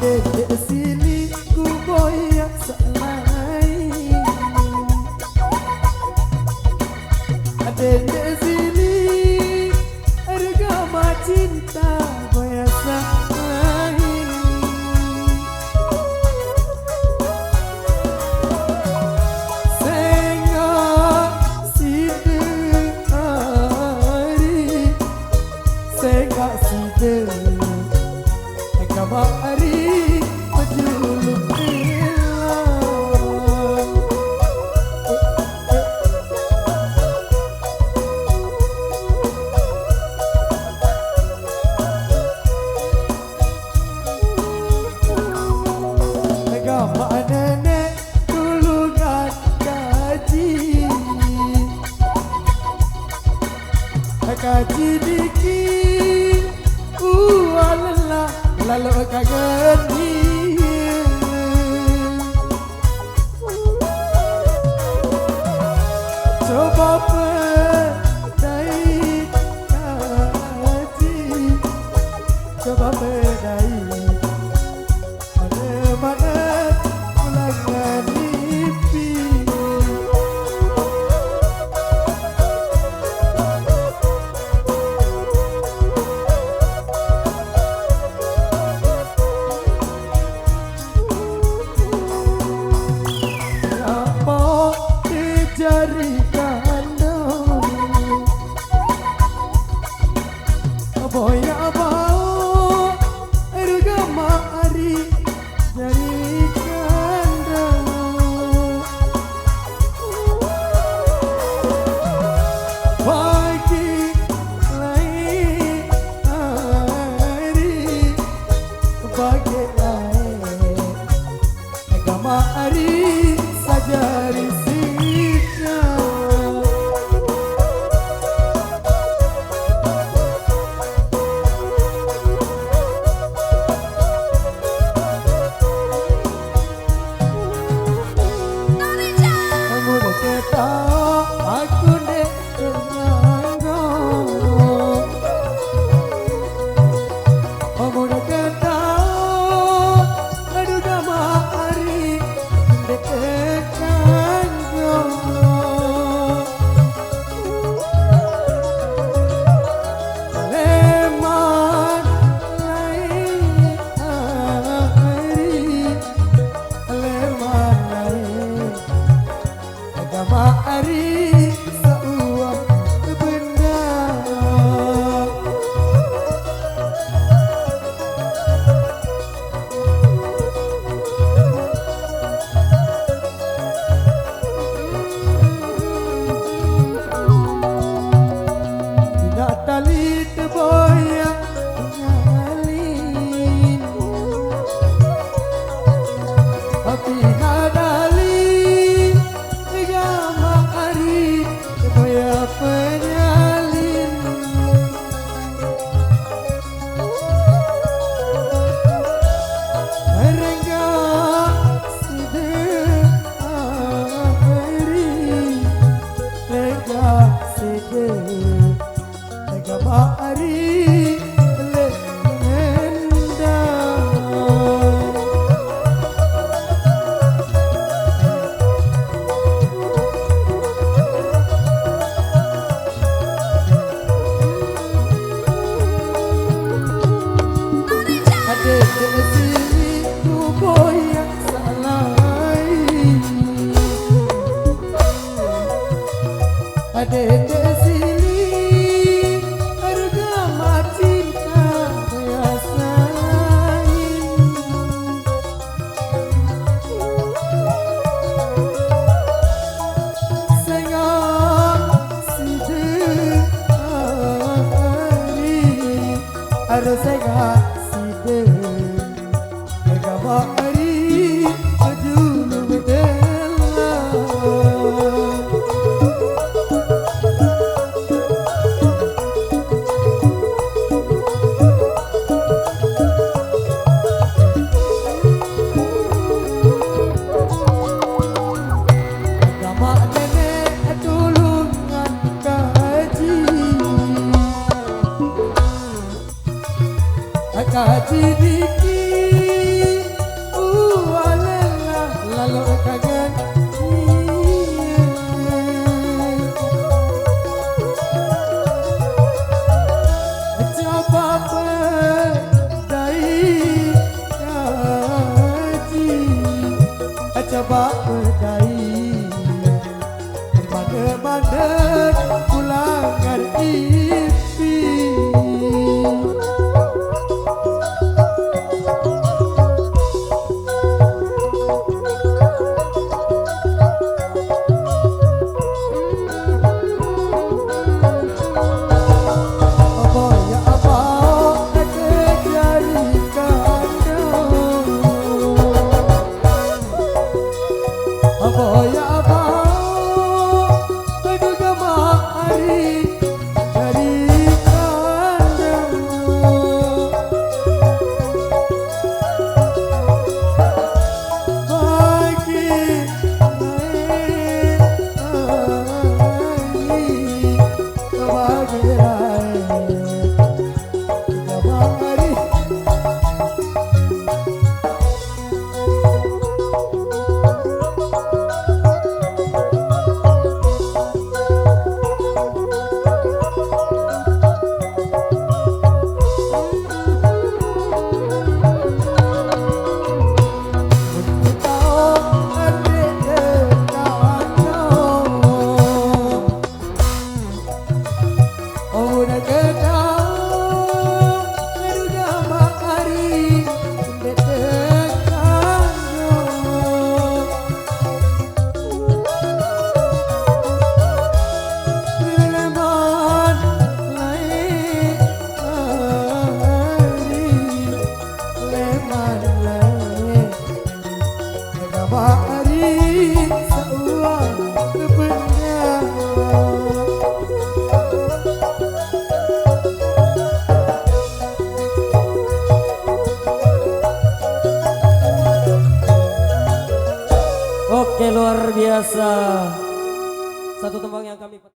Dek sini ku boyak selain. Dek sini harga cinta boyak selain. Sengok sida hari, sengok sida kamari majuluk hilang. Agama nenek tulungan kaji, kaji dikit lelah lalu kangen dia. Coba pedai kaji, coba pedai mana-mana ulangan mimpi. Jari kandung boya bau harga mari jari kandung. Pagi lain hari, pagi lain agama hari sajari aku dek tenanggung. Kamu dah kata aduh gama hari dek tenanggung. Leman lain hari, leman lain agama hari seuah benda. Tidak tali terboyak nyalin, tapi nadali agama hari boya penyalin. Merengga sida hari, merengga sida agama hari sini ku boyak salai. Adek sini harga cinta boyak salain. Sengok sida hari, harus sengok agama hari majuluk hilang. Agama nenek tulungan kaji, kaji dikit lalu kangen. Coba berdai kaji, coba berdai mana-mana pulangan ipi. Oke, luar biasa. Satu tembang yang kami